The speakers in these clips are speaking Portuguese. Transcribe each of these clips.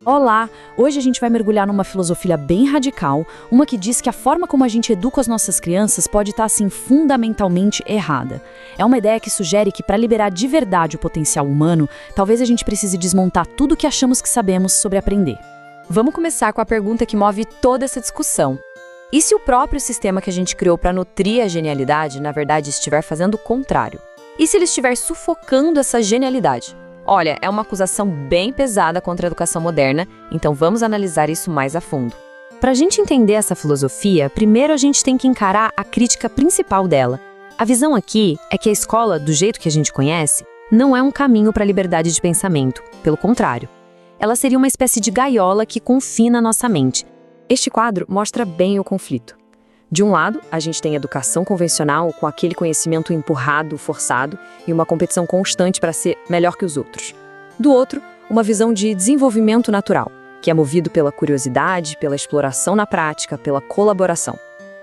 Olá! Hoje a gente vai mergulhar numa filosofia bem radical, uma que diz que a forma como a gente educa as nossas crianças pode estar, assim, fundamentalmente errada. É uma ideia que sugere que, para liberar de verdade o potencial humano, talvez a gente precise desmontar tudo o que achamos que sabemos sobre aprender. Vamos começar com a pergunta que move toda essa discussão. E se o próprio sistema que a gente criou para nutrir a genialidade, na verdade, estiver fazendo o contrário? E se ele estiver sufocando essa genialidade? Olha, é uma acusação bem pesada contra a educação moderna, então vamos analisar isso mais a fundo. Para a gente entender essa filosofia, primeiro a gente tem que encarar a crítica principal dela. A visão aqui é que a escola, do jeito que a gente conhece, não é um caminho para a liberdade de pensamento, pelo contrário. Ela seria uma espécie de gaiola que confina a nossa mente. Este quadro mostra bem o conflito. De um lado, a gente tem a educação convencional, com aquele conhecimento empurrado, forçado, e uma competição constante para ser melhor que os outros. Do outro, uma visão de desenvolvimento natural, que é movido pela curiosidade, pela exploração na prática, pela colaboração.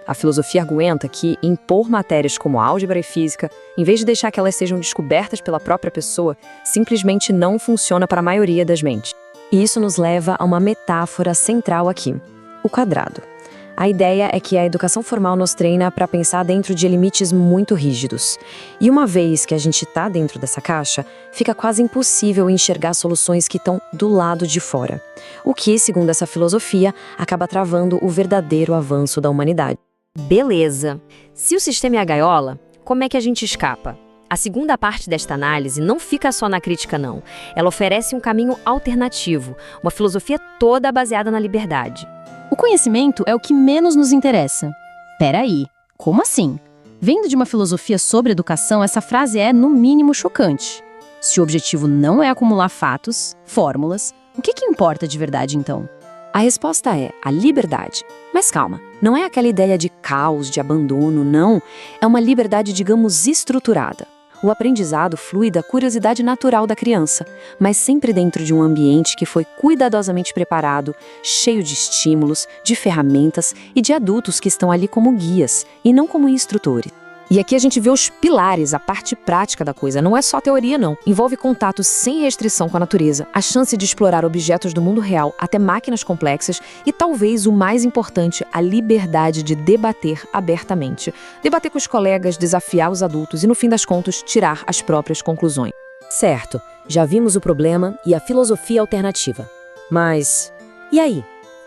A filosofia argumenta que impor matérias como álgebra e física, em vez de deixar que elas sejam descobertas pela própria pessoa, simplesmente não funciona para a maioria das mentes. E isso nos leva a uma metáfora central aqui, o quadrado. A ideia é que a educação formal nos treina para pensar dentro de limites muito rígidos. E uma vez que a gente está dentro dessa caixa, fica quase impossível enxergar soluções que estão do lado de fora. O que, segundo essa filosofia, acaba travando o verdadeiro avanço da humanidade. Beleza. Se o sistema é a gaiola, como é que a gente escapa? A segunda parte desta análise não fica só na crítica, não. Ela oferece um caminho alternativo, uma filosofia toda baseada na liberdade. O conhecimento é o que menos nos interessa. Peraí, como assim? Vendo de uma filosofia sobre educação, essa frase é, no mínimo, chocante. Se o objetivo não é acumular fatos, fórmulas, o que importa de verdade, então? A resposta é a liberdade. Mas calma, não é aquela ideia de caos, de abandono, não. É uma liberdade, digamos, estruturada. O aprendizado flui da curiosidade natural da criança, mas sempre dentro de um ambiente que foi cuidadosamente preparado, cheio de estímulos, de ferramentas e de adultos que estão ali como guias e não como instrutores. E aqui a gente vê os pilares, a parte prática da coisa. Não é só teoria, não. Envolve contato sem restrição com a natureza, a chance de explorar objetos do mundo real até máquinas complexas e, talvez o mais importante, a liberdade de debater abertamente. Debater com os colegas, desafiar os adultos e, no fim das contas, tirar as próprias conclusões. Certo, já vimos o problema e a filosofia alternativa. Mas, e aí?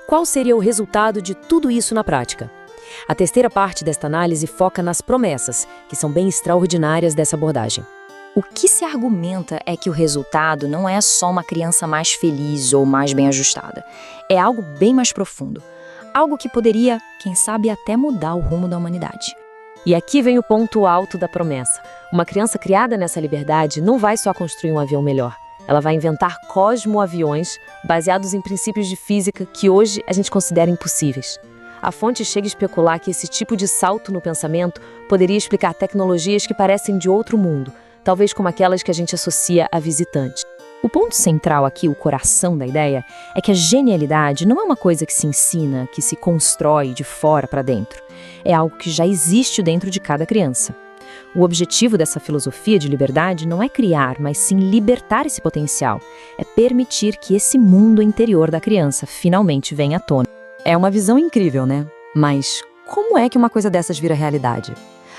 Qual seria o resultado de tudo isso na prática? A terceira parte desta análise foca nas promessas, que são bem extraordinárias dessa abordagem. O que se argumenta é que o resultado não é só uma criança mais feliz ou mais bem ajustada. É algo bem mais profundo. Algo que poderia, quem sabe, até mudar o rumo da humanidade. E aqui vem o ponto alto da promessa. Uma criança criada nessa liberdade não vai só construir um avião melhor. Ela vai inventar cosmoaviões baseados em princípios de física que hoje a gente considera impossíveis. A fonte chega a especular que esse tipo de salto no pensamento poderia explicar tecnologias que parecem de outro mundo, talvez como aquelas que a gente associa a visitantes. O ponto central aqui, o coração da ideia, é que a genialidade não é uma coisa que se ensina, que se constrói de fora para dentro. É algo que já existe dentro de cada criança. O objetivo dessa filosofia de liberdade não é criar, mas sim libertar esse potencial. É permitir que esse mundo interior da criança finalmente venha à tona. É uma visão incrível, né? Mas como é que uma coisa dessas vira realidade?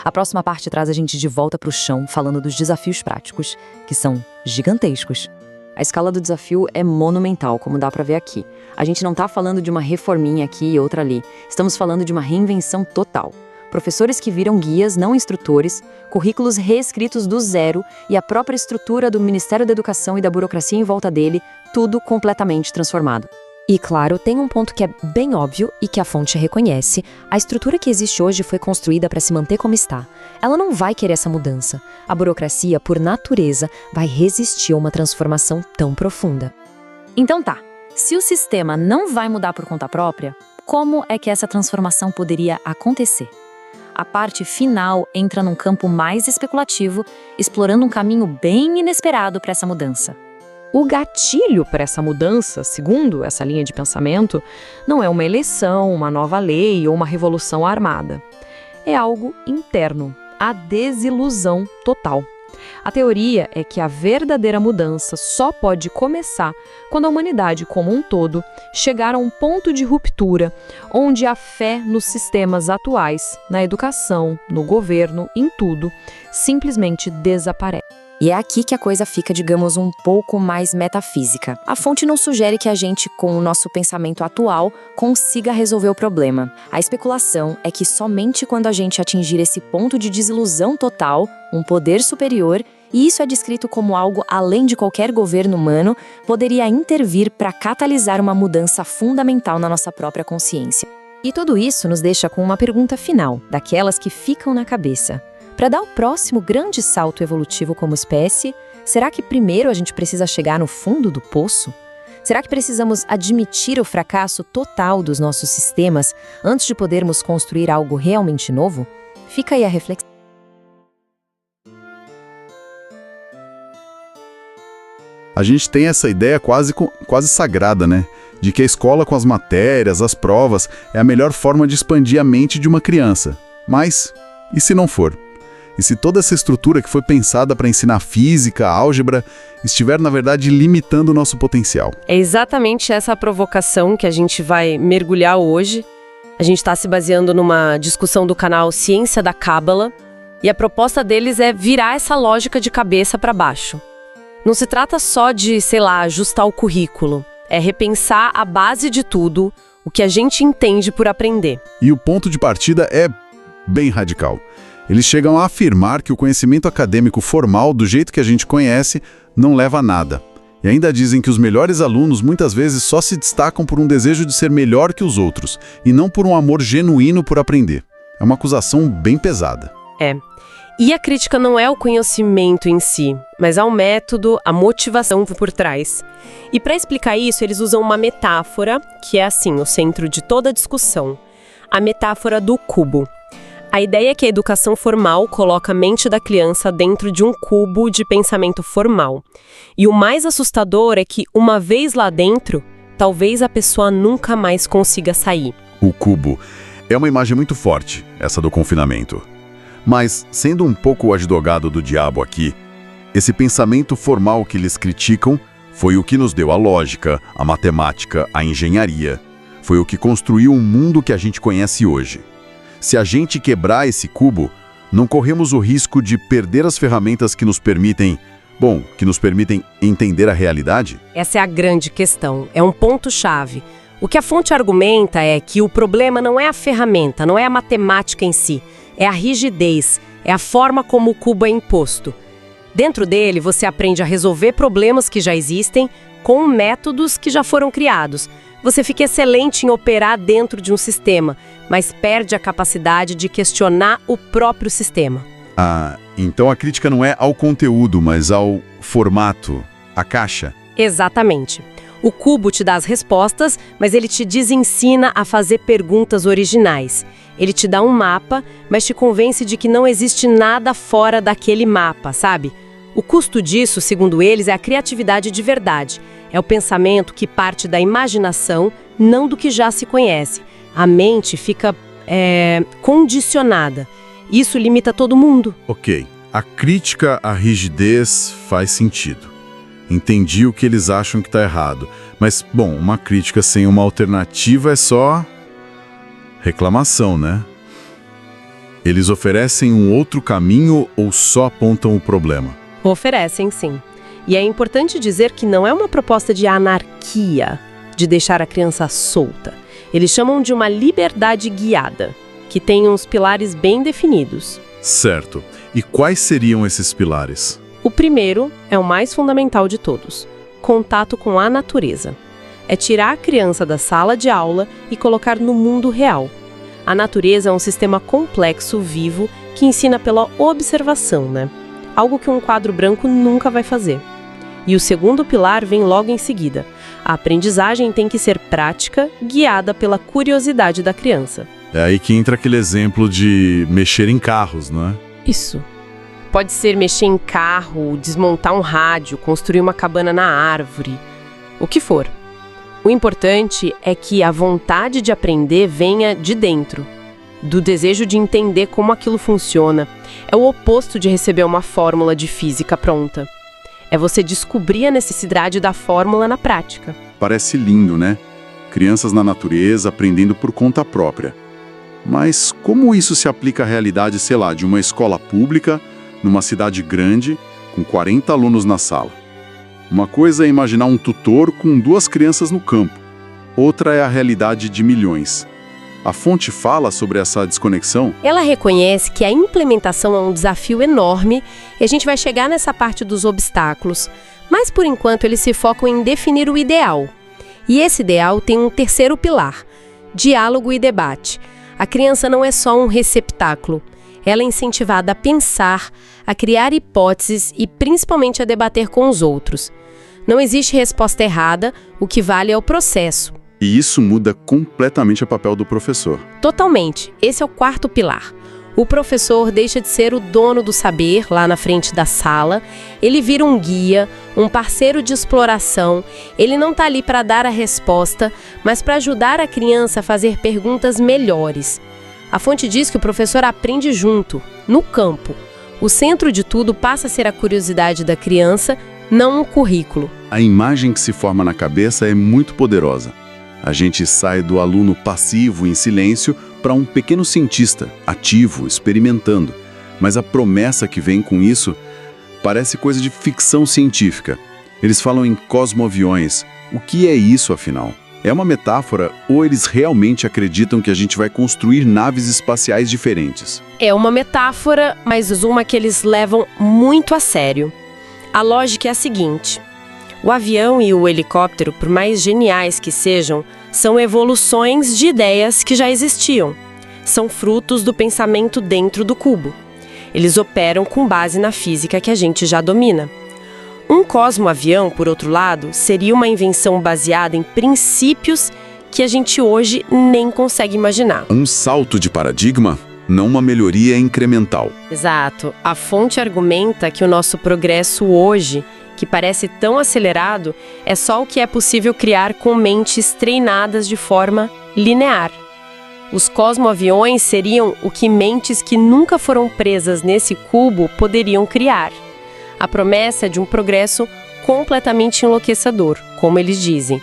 A próxima parte traz a gente de volta para o chão, falando dos desafios práticos, que são gigantescos. A escala do desafio é monumental, como dá para ver aqui. A gente não está falando de uma reforminha aqui e outra ali. Estamos falando de uma reinvenção total. Professores que viram guias, não instrutores, currículos reescritos do zero e a própria estrutura do Ministério da Educação e da burocracia em volta dele, tudo completamente transformado. E claro, tem um ponto que é bem óbvio e que a fonte reconhece. A estrutura que existe hoje foi construída para se manter como está. Ela não vai querer essa mudança. A burocracia, por natureza, vai resistir a uma transformação tão profunda. Então tá, se o sistema não vai mudar por conta própria, como é que essa transformação poderia acontecer? A parte final entra num campo mais especulativo, explorando um caminho bem inesperado para essa mudança. O gatilho para essa mudança, segundo essa linha de pensamento, não é uma eleição, uma nova lei ou uma revolução armada. É algo interno, a desilusão total. A teoria é que a verdadeira mudança só pode começar quando a humanidade como um todo chegar a um ponto de ruptura, onde a fé nos sistemas atuais, na educação, no governo, em tudo, simplesmente desaparece. E é aqui que a coisa fica, digamos, um pouco mais metafísica. A fonte não sugere que a gente, com o nosso pensamento atual, consiga resolver o problema. A especulação é que somente quando a gente atingir esse ponto de desilusão total, um poder superior, e isso é descrito como algo além de qualquer governo humano, poderia intervir para catalisar uma mudança fundamental na nossa própria consciência. E tudo isso nos deixa com uma pergunta final, daquelas que ficam na cabeça. Para dar o próximo grande salto evolutivo como espécie, será que primeiro a gente precisa chegar no fundo do poço? Será que precisamos admitir o fracasso total dos nossos sistemas antes de podermos construir algo realmente novo? Fica aí a reflexão. A gente tem essa ideia quase sagrada, né? De que a escola com as matérias, as provas, é a melhor forma de expandir a mente de uma criança. Mas, e se não for? E se toda essa estrutura que foi pensada para ensinar física, álgebra, estiver, na verdade, limitando o nosso potencial? É exatamente essa a provocação que a gente vai mergulhar hoje. A gente está se baseando numa discussão do canal Ciência da Cábala, e a proposta deles é virar essa lógica de cabeça para baixo. Não se trata só de, ajustar o currículo. É repensar a base de tudo, o que a gente entende por aprender. E o ponto de partida é bem radical. Eles chegam a afirmar que o conhecimento acadêmico formal, do jeito que a gente conhece, não leva a nada. E ainda dizem que os melhores alunos muitas vezes só se destacam por um desejo de ser melhor que os outros, e não por um amor genuíno por aprender. É uma acusação bem pesada. E a crítica não é o conhecimento em si, mas ao método, a motivação por trás. E para explicar isso, eles usam uma metáfora, que é assim, o centro de toda a discussão. A metáfora do cubo. A ideia é que a educação formal coloca a mente da criança dentro de um cubo de pensamento formal. E o mais assustador é que, uma vez lá dentro, talvez a pessoa nunca mais consiga sair. O cubo é uma imagem muito forte, essa do confinamento. Mas, sendo um pouco o advogado do diabo aqui, esse pensamento formal que eles criticam foi o que nos deu a lógica, a matemática, a engenharia. Foi o que construiu o mundo que a gente conhece hoje. Se a gente quebrar esse cubo, não corremos o risco de perder as ferramentas que nos permitem entender a realidade? Essa é a grande questão, é um ponto-chave. O que a fonte argumenta é que o problema não é a ferramenta, não é a matemática em si, é a rigidez, é a forma como o cubo é imposto. Dentro dele, você aprende a resolver problemas que já existem com métodos que já foram criados. Você fica excelente em operar dentro de um sistema, mas perde a capacidade de questionar o próprio sistema. Então a crítica não é ao conteúdo, mas ao formato, à caixa. Exatamente. O cubo te dá as respostas, mas ele te desensina a fazer perguntas originais. Ele te dá um mapa, mas te convence de que não existe nada fora daquele mapa, sabe? O custo disso, segundo eles, é a criatividade de verdade. É o pensamento que parte da imaginação, não do que já se conhece. A mente fica condicionada. Isso limita todo mundo. Ok, a crítica à rigidez faz sentido. Entendi o que eles acham que está errado. Mas, bom, uma crítica sem uma alternativa é só reclamação, né? Eles oferecem um outro caminho ou só apontam o problema? Oferecem, sim. E é importante dizer que não é uma proposta de anarquia, de deixar a criança solta. Eles chamam de uma liberdade guiada, que tem uns pilares bem definidos. Certo. E quais seriam esses pilares? O primeiro é o mais fundamental de todos: contato com a natureza. É tirar a criança da sala de aula e colocar no mundo real. A natureza é um sistema complexo, vivo, que ensina pela observação, né? Algo que um quadro branco nunca vai fazer. E o segundo pilar vem logo em seguida. A aprendizagem tem que ser prática, guiada pela curiosidade da criança. É aí que entra aquele exemplo de mexer em carros, não é? Isso. Pode ser mexer em carro, desmontar um rádio, construir uma cabana na árvore, o que for. O importante é que a vontade de aprender venha de dentro. do desejo de entender como aquilo funciona. É o oposto de receber uma fórmula de física pronta. É você descobrir a necessidade da fórmula na prática. Parece lindo, né? Crianças na natureza aprendendo por conta própria. Mas como isso se aplica à realidade, sei lá, de uma escola pública, numa cidade grande, com 40 alunos na sala? Uma coisa é imaginar um tutor com 2 crianças no campo. Outra é a realidade de milhões. A fonte fala sobre essa desconexão? Ela reconhece que a implementação é um desafio enorme e a gente vai chegar nessa parte dos obstáculos, mas por enquanto eles se focam em definir o ideal. E esse ideal tem um terceiro pilar: diálogo e debate. A criança não é só um receptáculo, ela é incentivada a pensar, a criar hipóteses e principalmente a debater com os outros. Não existe resposta errada, o que vale é o processo. E isso muda completamente o papel do professor. Totalmente. Esse é o quarto pilar. O professor deixa de ser o dono do saber lá na frente da sala, ele vira um guia, um parceiro de exploração. Ele não está ali para dar a resposta, mas para ajudar a criança a fazer perguntas melhores. A fonte diz que o professor aprende junto, no campo. O centro de tudo passa a ser a curiosidade da criança, não um currículo. A imagem que se forma na cabeça é muito poderosa. A gente sai do aluno passivo em silêncio para um pequeno cientista, ativo, experimentando. Mas a promessa que vem com isso parece coisa de ficção científica. Eles falam em cosmoaviões. O que é isso, afinal? É uma metáfora ou eles realmente acreditam que a gente vai construir naves espaciais diferentes? É uma metáfora, mas uma que eles levam muito a sério. A lógica é a seguinte: o avião e o helicóptero, por mais geniais que sejam, são evoluções de ideias que já existiam. São frutos do pensamento dentro do cubo. Eles operam com base na física que a gente já domina. Um cosmoavião, por outro lado, seria uma invenção baseada em princípios que a gente hoje nem consegue imaginar. Um salto de paradigma, não uma melhoria incremental. Exato. A fonte argumenta que o nosso progresso hoje, que parece tão acelerado, é só o que é possível criar com mentes treinadas de forma linear. Os cosmoaviões seriam o que mentes que nunca foram presas nesse cubo poderiam criar. A promessa é de um progresso completamente enlouquecedor, como eles dizem.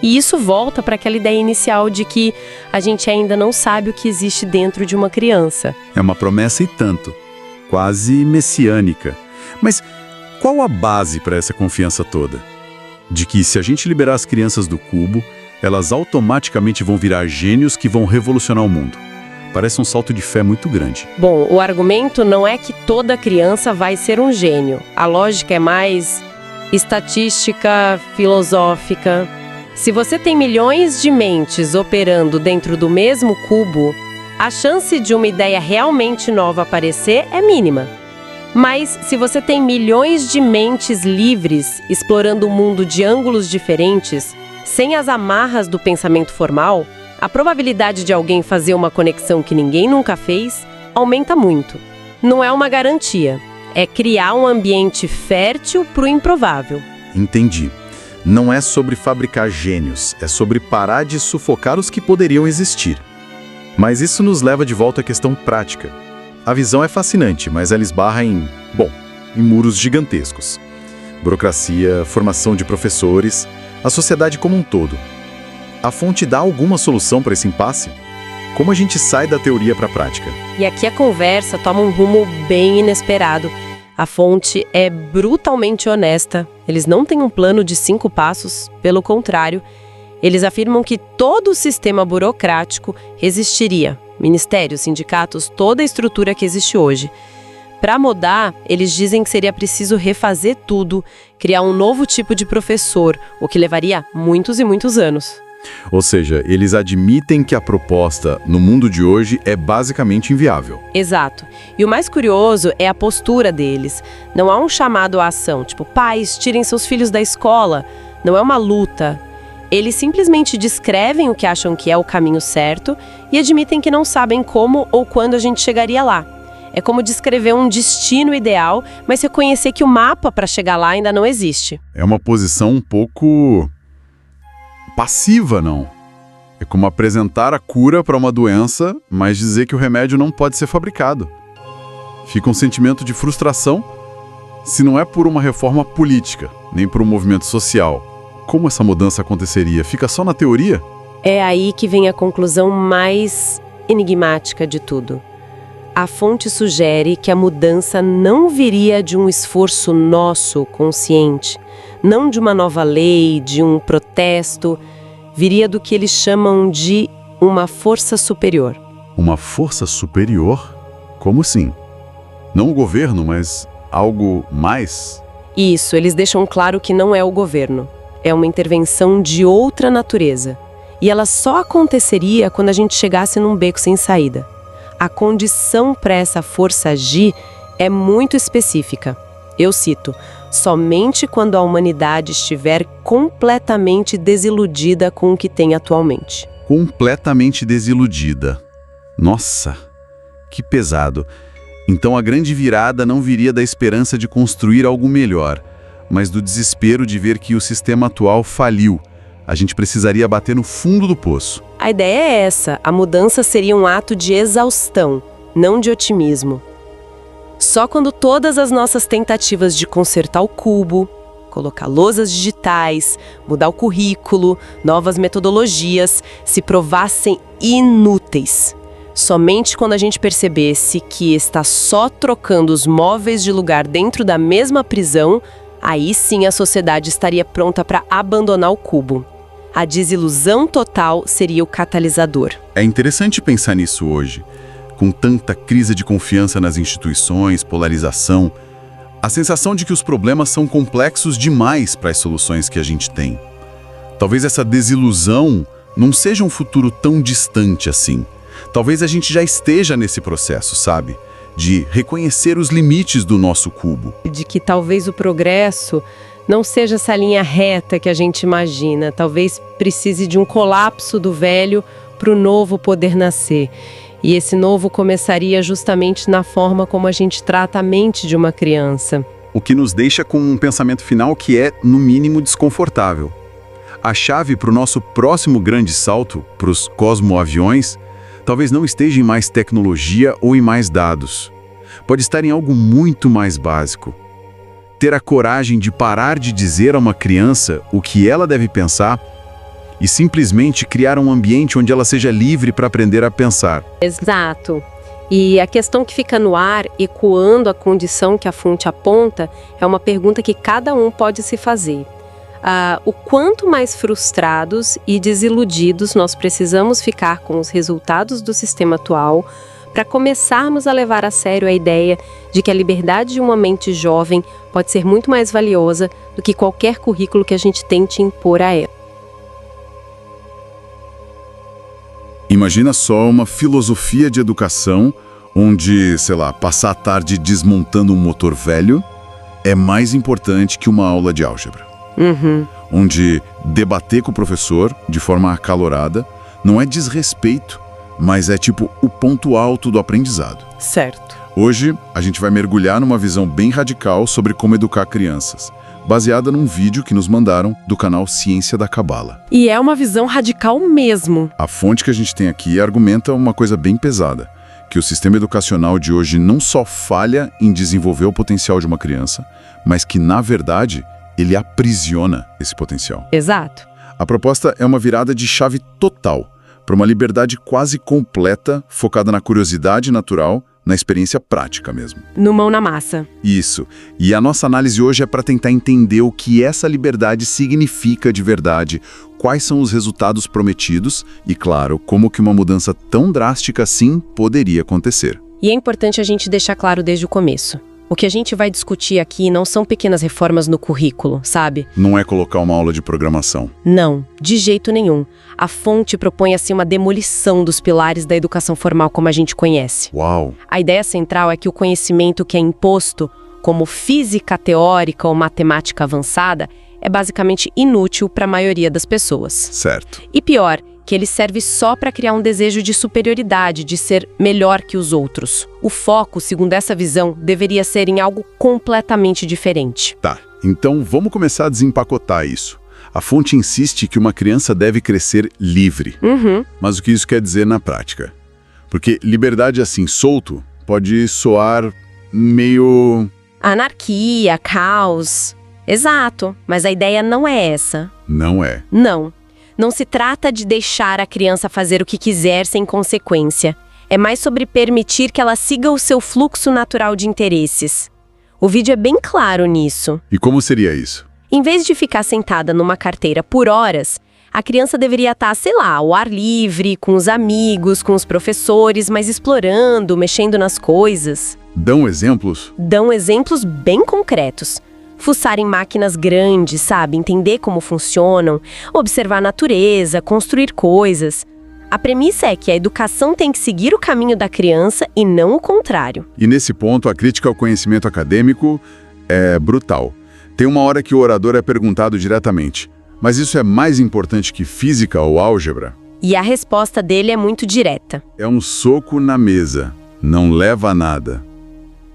E isso volta para aquela ideia inicial de que a gente ainda não sabe o que existe dentro de uma criança. É uma promessa e tanto, quase messiânica. Mas qual a base para essa confiança toda? De que se a gente liberar as crianças do cubo, elas automaticamente vão virar gênios que vão revolucionar o mundo. Parece um salto de fé muito grande. Bom, o argumento não é que toda criança vai ser um gênio. A lógica é mais estatística, filosófica. Se você tem milhões de mentes operando dentro do mesmo cubo, a chance de uma ideia realmente nova aparecer é mínima. Mas se você tem milhões de mentes livres explorando o mundo de ângulos diferentes, sem as amarras do pensamento formal, a probabilidade de alguém fazer uma conexão que ninguém nunca fez aumenta muito. Não é uma garantia, é criar um ambiente fértil para o improvável. Entendi. Não é sobre fabricar gênios, é sobre parar de sufocar os que poderiam existir. Mas isso nos leva de volta à questão prática. A visão é fascinante, mas ela esbarra em muros gigantescos. Burocracia, formação de professores, a sociedade como um todo. A fonte dá alguma solução para esse impasse? Como a gente sai da teoria para a prática? E aqui a conversa toma um rumo bem inesperado. A fonte é brutalmente honesta. Eles não têm um plano de 5 passos, pelo contrário. Eles afirmam que todo o sistema burocrático resistiria. Ministérios, sindicatos, toda a estrutura que existe hoje. Para mudar, eles dizem que seria preciso refazer tudo, criar um novo tipo de professor, o que levaria muitos e muitos anos. Ou seja, eles admitem que a proposta no mundo de hoje é basicamente inviável. Exato. E o mais curioso é a postura deles. Não há um chamado à ação, tipo, pais, tirem seus filhos da escola. Não é uma luta. Eles simplesmente descrevem o que acham que é o caminho certo e admitem que não sabem como ou quando a gente chegaria lá. É como descrever um destino ideal, mas reconhecer que o mapa para chegar lá ainda não existe. É uma posição um pouco passiva, não? É como apresentar a cura para uma doença, mas dizer que o remédio não pode ser fabricado. Fica um sentimento de frustração se não é por uma reforma política, nem por um movimento social. Como essa mudança aconteceria? Fica só na teoria? É aí que vem a conclusão mais enigmática de tudo. A fonte sugere que a mudança não viria de um esforço nosso, consciente, não de uma nova lei, de um protesto, viria do que eles chamam de uma força superior. Uma força superior? Como assim? Não o governo, mas algo mais? Isso, eles deixam claro que não é o governo. É uma intervenção de outra natureza. E ela só aconteceria quando a gente chegasse num beco sem saída. A condição para essa força agir é muito específica. Eu cito, somente quando a humanidade estiver completamente desiludida com o que tem atualmente. Completamente desiludida. Nossa, que pesado. Então a grande virada não viria da esperança de construir algo melhor, mas do desespero de ver que o sistema atual faliu. A gente precisaria bater no fundo do poço. A ideia é essa, a mudança seria um ato de exaustão, não de otimismo. Só quando todas as nossas tentativas de consertar o cubo, colocar lousas digitais, mudar o currículo, novas metodologias, se provassem inúteis. Somente quando a gente percebesse que está só trocando os móveis de lugar dentro da mesma prisão, aí sim a sociedade estaria pronta para abandonar o cubo. A desilusão total seria o catalisador. É interessante pensar nisso hoje. Com tanta crise de confiança nas instituições, polarização, a sensação de que os problemas são complexos demais para as soluções que a gente tem. Talvez essa desilusão não seja um futuro tão distante assim. Talvez a gente já esteja nesse processo, sabe? De reconhecer os limites do nosso cubo. De que talvez o progresso não seja essa linha reta que a gente imagina. Talvez precise de um colapso do velho para o novo poder nascer. E esse novo começaria justamente na forma como a gente trata a mente de uma criança. O que nos deixa com um pensamento final que é, no mínimo, desconfortável. A chave para o nosso próximo grande salto, para os cosmoaviões, talvez não esteja em mais tecnologia ou em mais dados. Pode estar em algo muito mais básico. Ter a coragem de parar de dizer a uma criança o que ela deve pensar e simplesmente criar um ambiente onde ela seja livre para aprender a pensar. Exato. E a questão que fica no ar, ecoando a condição que a fonte aponta, é uma pergunta que cada um pode se fazer. O quanto mais frustrados e desiludidos nós precisamos ficar com os resultados do sistema atual para começarmos a levar a sério a ideia de que a liberdade de uma mente jovem pode ser muito mais valiosa do que qualquer currículo que a gente tente impor a ela. Imagina só uma filosofia de educação onde, sei lá, passar a tarde desmontando um motor velho é mais importante que uma aula de álgebra. Onde debater com o professor de forma acalorada não é desrespeito, mas é tipo o ponto alto do aprendizado. Certo. Hoje, a gente vai mergulhar numa visão bem radical sobre como educar crianças, baseada num vídeo que nos mandaram do canal Ciência da Cabala. E é uma visão radical mesmo. A fonte que a gente tem aqui argumenta uma coisa bem pesada, que o sistema educacional de hoje não só falha em desenvolver o potencial de uma criança, mas que, na verdade, ele aprisiona esse potencial. Exato. A proposta é uma virada de chave total, para uma liberdade quase completa, focada na curiosidade natural, na experiência prática mesmo. No mão na massa. Isso. E a nossa análise hoje é para tentar entender o que essa liberdade significa de verdade, quais são os resultados prometidos e, claro, como que uma mudança tão drástica assim poderia acontecer. E é importante a gente deixar claro desde o começo. O que a gente vai discutir aqui não são pequenas reformas no currículo, sabe? Não é colocar uma aula de programação. Não, de jeito nenhum. A fonte propõe assim uma demolição dos pilares da educação formal como a gente conhece. Uau! A ideia central é que o conhecimento que é imposto, como física teórica ou matemática avançada, é basicamente inútil para a maioria das pessoas. Certo. E pior, que ele serve só para criar um desejo de superioridade, de ser melhor que os outros. O foco, segundo essa visão, deveria ser em algo completamente diferente. Tá, então vamos começar a desempacotar isso. A fonte insiste que uma criança deve crescer livre. Mas o que isso quer dizer na prática? Porque liberdade assim, solto, pode soar meio... Anarquia, caos. Exato, mas a ideia não é essa. Não é. Não. Não se trata de deixar a criança fazer o que quiser sem consequência. É mais sobre permitir que ela siga o seu fluxo natural de interesses. O vídeo é bem claro nisso. E como seria isso? Em vez de ficar sentada numa carteira por horas, a criança deveria estar, sei lá, ao ar livre, com os amigos, com os professores, mas explorando, mexendo nas coisas. Dão exemplos? Dão exemplos bem concretos. Fuçar em máquinas grandes, sabe? Entender como funcionam, observar a natureza, construir coisas. A premissa é que a educação tem que seguir o caminho da criança e não o contrário. E nesse ponto, a crítica ao conhecimento acadêmico é brutal. Tem uma hora que o orador é perguntado diretamente: mas isso é mais importante que física ou álgebra? E a resposta dele é muito direta. É um soco na mesa. Não leva a nada.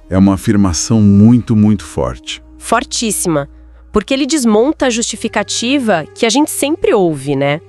É uma afirmação muito, muito forte. Fortíssima. Porque ele desmonta a justificativa que a gente sempre ouve, né?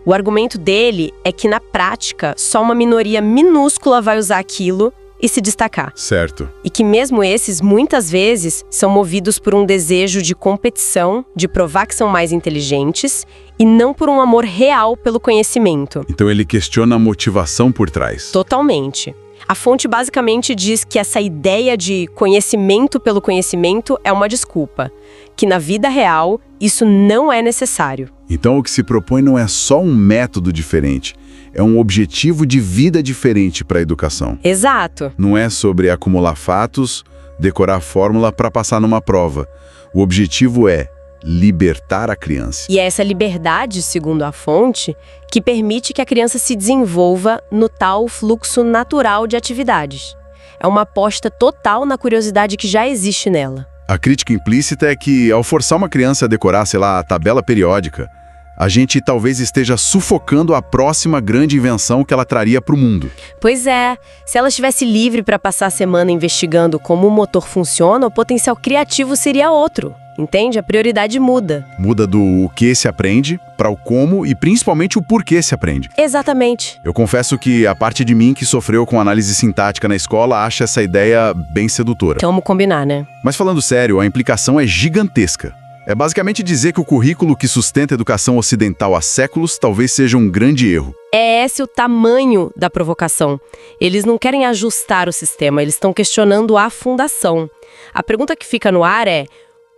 O argumento dele é que, na prática, só uma minoria minúscula vai usar aquilo e se destacar. Certo. E que mesmo esses, muitas vezes, são movidos por um desejo de competição, de provar que são mais inteligentes, e não por um amor real pelo conhecimento. Então ele questiona a motivação por trás. Totalmente. A fonte basicamente diz que essa ideia de conhecimento pelo conhecimento é uma desculpa, que na vida real isso não é necessário. Então o que se propõe não é só um método diferente, é um objetivo de vida diferente para a educação. Exato. Não é sobre acumular fatos, decorar a fórmula para passar numa prova. O objetivo é libertar a criança. E é essa liberdade, segundo a fonte, que permite que a criança se desenvolva no tal fluxo natural de atividades. É uma aposta total na curiosidade que já existe nela. A crítica implícita é que, ao forçar uma criança a decorar, sei lá, a tabela periódica, a gente talvez esteja sufocando a próxima grande invenção que ela traria para o mundo. Pois é, se ela estivesse livre para passar a semana investigando como o motor funciona, o potencial criativo seria outro. Entende? A prioridade muda. Muda do o que se aprende para o como e principalmente o porquê se aprende. Exatamente. Eu confesso que a parte de mim que sofreu com análise sintática na escola acha essa ideia bem sedutora. Então vamos combinar, né? Mas falando sério, a implicação é gigantesca. É basicamente dizer que o currículo que sustenta a educação ocidental há séculos talvez seja um grande erro. É esse o tamanho da provocação. Eles não querem ajustar o sistema, eles estão questionando a fundação. A pergunta que fica no ar é: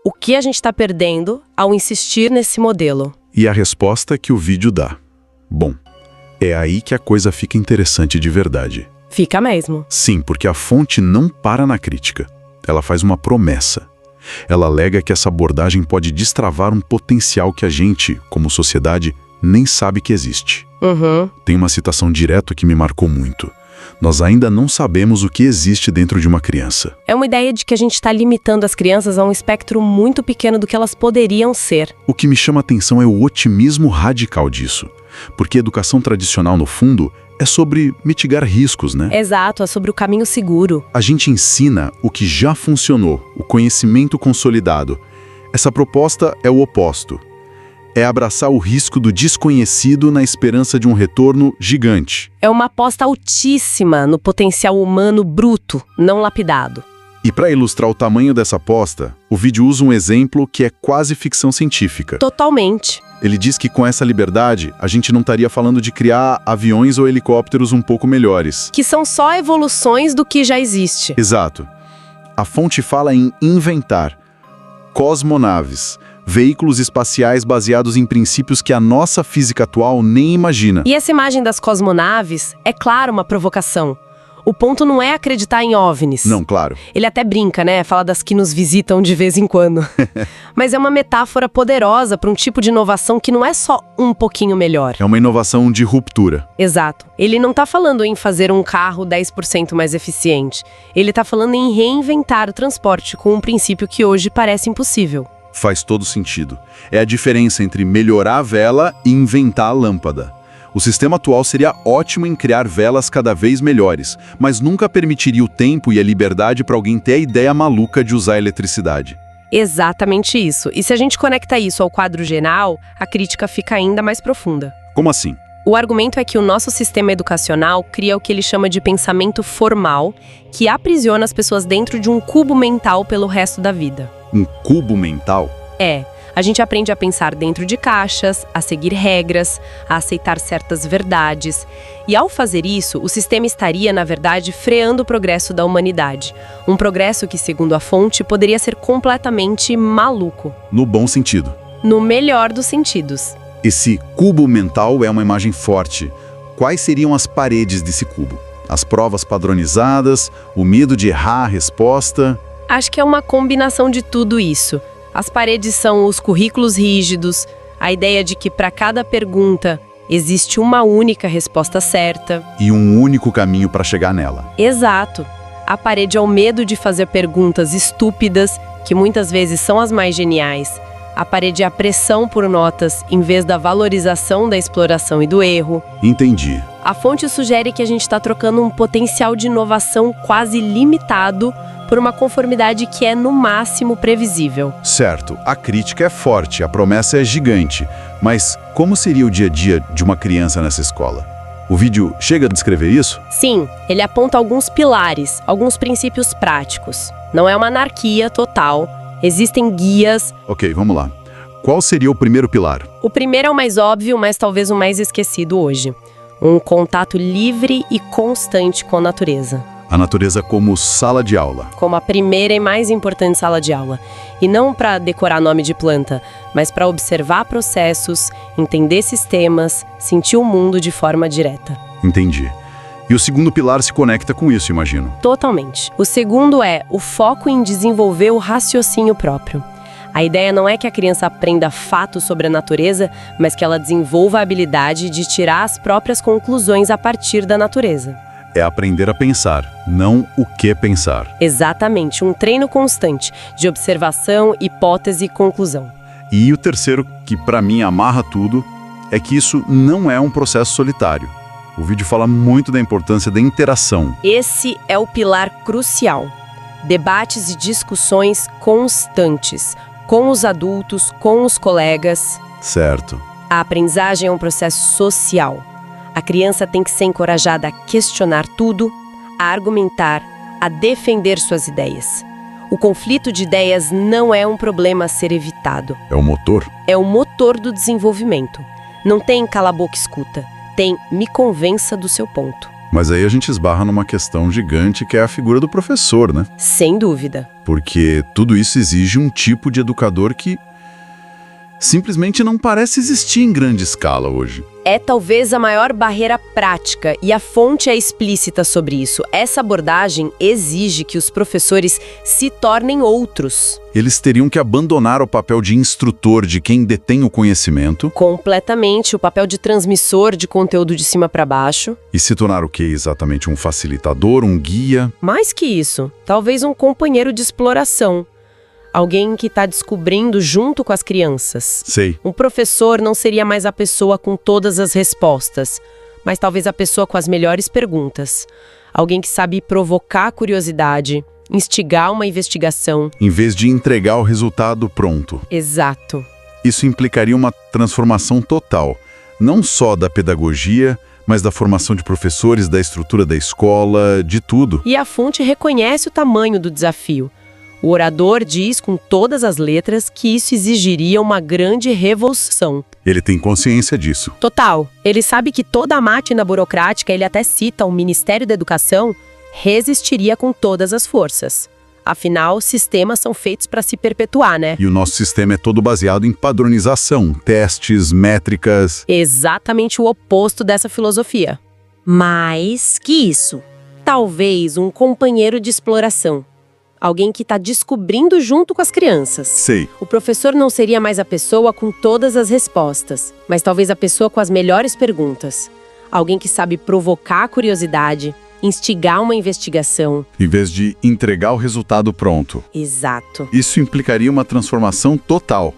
o que a gente está perdendo ao insistir nesse modelo? E a resposta que o vídeo dá. Bom, é aí que a coisa fica interessante de verdade. Fica mesmo. Sim, porque a fonte não para na crítica. Ela faz uma promessa. Ela alega que essa abordagem pode destravar um potencial que a gente, como sociedade, nem sabe que existe. Tem uma citação direta que me marcou muito. Nós ainda não sabemos o que existe dentro de uma criança. É uma ideia de que a gente está limitando as crianças a um espectro muito pequeno do que elas poderiam ser. O que me chama a atenção é o otimismo radical disso. Porque a educação tradicional, no fundo, é sobre mitigar riscos, né? Exato, é sobre o caminho seguro. A gente ensina o que já funcionou, o conhecimento consolidado. Essa proposta é o oposto. É abraçar o risco do desconhecido na esperança de um retorno gigante. É uma aposta altíssima no potencial humano bruto, não lapidado. E para ilustrar o tamanho dessa aposta, o vídeo usa um exemplo que é quase ficção científica. Totalmente. Ele diz que com essa liberdade, a gente não estaria falando de criar aviões ou helicópteros um pouco melhores. Que são só evoluções do que já existe. Exato. A fonte fala em inventar cosmonaves, veículos espaciais baseados em princípios que a nossa física atual nem imagina. E essa imagem das cosmonaves é, claro, uma provocação. O ponto não é acreditar em OVNIs. Não, claro. Ele até brinca, né? Fala das que nos visitam de vez em quando. Mas é uma metáfora poderosa para um tipo de inovação que não é só um pouquinho melhor. É uma inovação de ruptura. Exato. Ele não está falando em fazer um carro 10% mais eficiente. Ele está falando em reinventar o transporte com um princípio que hoje parece impossível. Faz todo sentido. É a diferença entre melhorar a vela e inventar a lâmpada. O sistema atual seria ótimo em criar velas cada vez melhores, mas nunca permitiria o tempo e a liberdade para alguém ter a ideia maluca de usar a eletricidade. Exatamente isso. E se a gente conecta isso ao quadro geral, a crítica fica ainda mais profunda. Como assim? O argumento é que o nosso sistema educacional cria o que ele chama de pensamento formal, que aprisiona as pessoas dentro de um cubo mental pelo resto da vida. Um cubo mental? A gente aprende a pensar dentro de caixas, a seguir regras, a aceitar certas verdades. E ao fazer isso, o sistema estaria, na verdade, freando o progresso da humanidade. Um progresso que, segundo a fonte, poderia ser completamente maluco. No bom sentido. No melhor dos sentidos. Esse cubo mental é uma imagem forte. Quais seriam as paredes desse cubo? As provas padronizadas, o medo de errar a resposta? Acho que é uma combinação de tudo isso. As paredes são os currículos rígidos, a ideia de que para cada pergunta existe uma única resposta certa. E um único caminho para chegar nela. Exato. A parede é o medo de fazer perguntas estúpidas, que muitas vezes são as mais geniais. A parede é a pressão por notas, em vez da valorização da exploração e do erro. Entendi. A fonte sugere que a gente está trocando um potencial de inovação quase limitado por uma conformidade que é, no máximo, previsível. Certo, a crítica é forte, a promessa é gigante. Mas como seria o dia a dia de uma criança nessa escola? O vídeo chega a descrever isso? Sim, ele aponta alguns pilares, alguns princípios práticos. Não é uma anarquia total, existem guias. Ok, vamos lá. Qual seria o primeiro pilar? O primeiro é o mais óbvio, mas talvez o mais esquecido hoje. Um contato livre e constante com a natureza. A natureza como sala de aula. Como a primeira e mais importante sala de aula. E não para decorar nome de planta, mas para observar processos, entender sistemas, sentir o mundo de forma direta. Entendi. E o segundo pilar se conecta com isso, imagino. Totalmente. O segundo é o foco em desenvolver o raciocínio próprio. A ideia não é que a criança aprenda fatos sobre a natureza, mas que ela desenvolva a habilidade de tirar as próprias conclusões a partir da natureza. É aprender a pensar, não o que pensar. Exatamente, um treino constante de observação, hipótese e conclusão. E o terceiro, que para mim amarra tudo, é que isso não é um processo solitário. O vídeo fala muito da importância da interação. Esse é o pilar crucial. Debates e discussões constantes, com os adultos, com os colegas. Certo. A aprendizagem é um processo social. A criança tem que ser encorajada a questionar tudo, a argumentar, a defender suas ideias. O conflito de ideias não é um problema a ser evitado. É o motor? É o motor do desenvolvimento. Não tem cala-boca escuta, tem me convença do seu ponto. Mas aí a gente esbarra numa questão gigante que é a figura do professor, né? Sem dúvida. Porque tudo isso exige um tipo de educador que simplesmente não parece existir em grande escala hoje. É talvez a maior barreira prática e a fonte é explícita sobre isso. Essa abordagem exige que os professores se tornem outros. Eles teriam que abandonar o papel de instrutor de quem detém o conhecimento. Completamente, o papel de transmissor de conteúdo de cima para baixo. E se tornar o quê exatamente? Um facilitador, um guia? Mais que isso, talvez um companheiro de exploração. Alguém que está descobrindo junto com as crianças. Sei. Um professor não seria mais a pessoa com todas as respostas, mas talvez a pessoa com as melhores perguntas. Alguém que sabe provocar a curiosidade, instigar uma investigação. Em vez de entregar o resultado pronto. Exato. Isso implicaria uma transformação total, não só da pedagogia, mas da formação de professores, da estrutura da escola, de tudo. E a fonte reconhece o tamanho do desafio. O orador diz com todas as letras que isso exigiria uma grande revolução. Ele tem consciência disso. Total. Ele sabe que toda a máquina burocrática, ele até cita o Ministério da Educação, resistiria com todas as forças. Afinal, sistemas são feitos para se perpetuar, né? E o nosso sistema é todo baseado em padronização, testes, métricas. Exatamente o oposto dessa filosofia. Mais que isso. Talvez um companheiro de exploração. Alguém que está descobrindo junto com as crianças. Sei. O professor não seria mais a pessoa com todas as respostas, mas talvez a pessoa com as melhores perguntas. Alguém que sabe provocar a curiosidade, instigar uma investigação. Em vez de entregar o resultado pronto. Exato. Isso implicaria uma transformação total.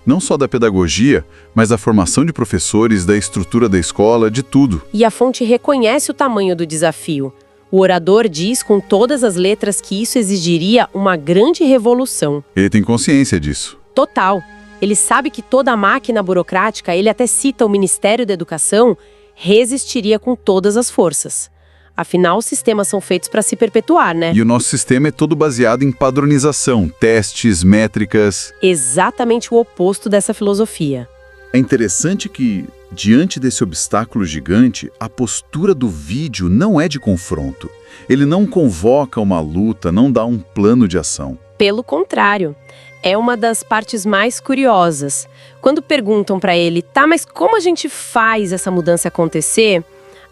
Não só da pedagogia, mas da formação de professores, da estrutura da escola, de tudo. E a fonte reconhece o tamanho do desafio. O orador diz com todas as letras que isso exigiria uma grande revolução. Ele tem consciência disso. Total. Ele sabe que toda a máquina burocrática, ele até cita o Ministério da Educação, resistiria com todas as forças. Afinal, os sistemas são feitos para se perpetuar, né? E o nosso sistema é todo baseado em padronização, testes, métricas. Exatamente o oposto dessa filosofia. É interessante que, diante desse obstáculo gigante, a postura do vídeo não é de confronto. Ele não convoca uma luta, não dá um plano de ação. Pelo contrário, é uma das partes mais curiosas. Quando perguntam para ele, tá, mas como a gente faz essa mudança acontecer?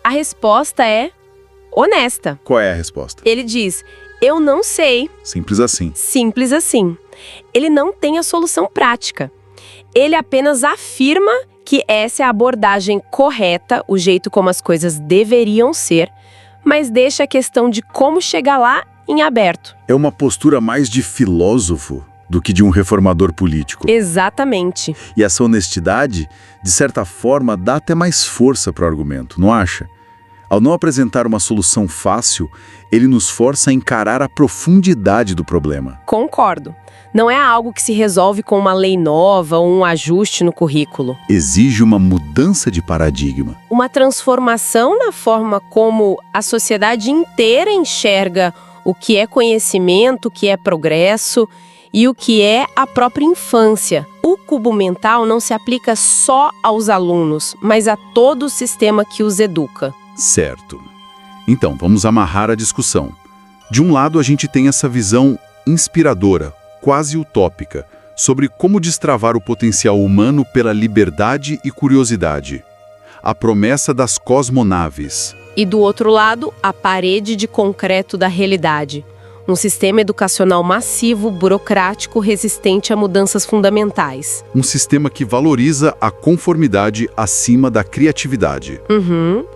A resposta é honesta. Qual é a resposta? Ele diz, eu não sei. Simples assim. Simples assim. Ele não tem a solução prática. Ele apenas afirma que essa é a abordagem correta, o jeito como as coisas deveriam ser, mas deixa a questão de como chegar lá em aberto. É uma postura mais de filósofo do que de um reformador político. Exatamente. E essa honestidade, de certa forma, dá até mais força para o argumento, não acha? Ao não apresentar uma solução fácil, ele nos força a encarar a profundidade do problema. Concordo. Não é algo que se resolve com uma lei nova ou um ajuste no currículo. Exige uma mudança de paradigma. Uma transformação na forma como a sociedade inteira enxerga o que é conhecimento, o que é progresso e o que é a própria infância. O cubo mental não se aplica só aos alunos, mas a todo o sistema que os educa. Certo. Então, vamos amarrar a discussão. De um lado, a gente tem essa visão inspiradora, quase utópica, sobre como destravar o potencial humano pela liberdade e curiosidade. A promessa das cosmonaves. E do outro lado, a parede de concreto da realidade. Um sistema educacional massivo, burocrático, resistente a mudanças fundamentais. Um sistema que valoriza a conformidade acima da criatividade.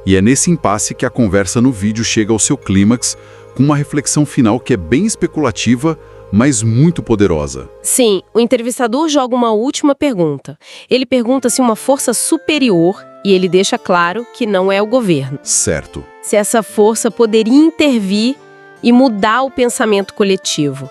E é nesse impasse que a conversa no vídeo chega ao seu clímax, com uma reflexão final que é bem especulativa, mas muito poderosa. Sim, o entrevistador joga uma última pergunta. Ele pergunta se uma força superior, e ele deixa claro que não é o governo. Certo. Se essa força poderia intervir e mudar o pensamento coletivo.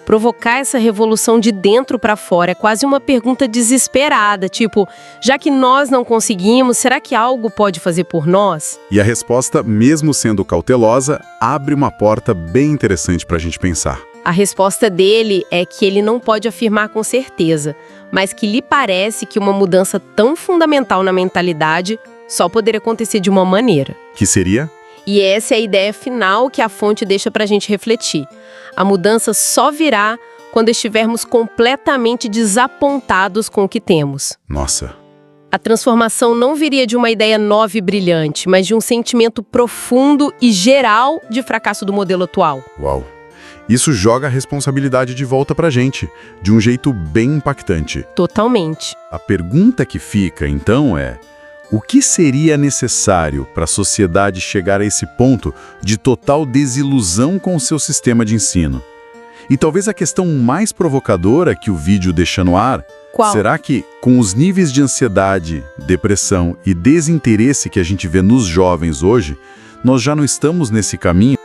Provocar essa revolução de dentro para fora é quase uma pergunta desesperada, tipo, já que nós não conseguimos, será que algo pode fazer por nós? E a resposta, mesmo sendo cautelosa, abre uma porta bem interessante para a gente pensar. A resposta dele é que ele não pode afirmar com certeza, mas que lhe parece que uma mudança tão fundamental na mentalidade só poderia acontecer de uma maneira. Que seria? E essa é a ideia final que a fonte deixa para a gente refletir. A mudança só virá quando estivermos completamente desapontados com o que temos. Nossa. A transformação não viria de uma ideia nova e brilhante, mas de um sentimento profundo e geral de fracasso do modelo atual. Uau. Isso joga a responsabilidade de volta pra gente, de um jeito bem impactante. Totalmente. A pergunta que fica, então, é: o que seria necessário para a sociedade chegar a esse ponto de total desilusão com o seu sistema de ensino? E talvez a questão mais provocadora que o vídeo deixa no ar, Qual? será que, com os níveis de ansiedade, depressão e desinteresse que a gente vê nos jovens hoje, nós já não estamos nesse caminho?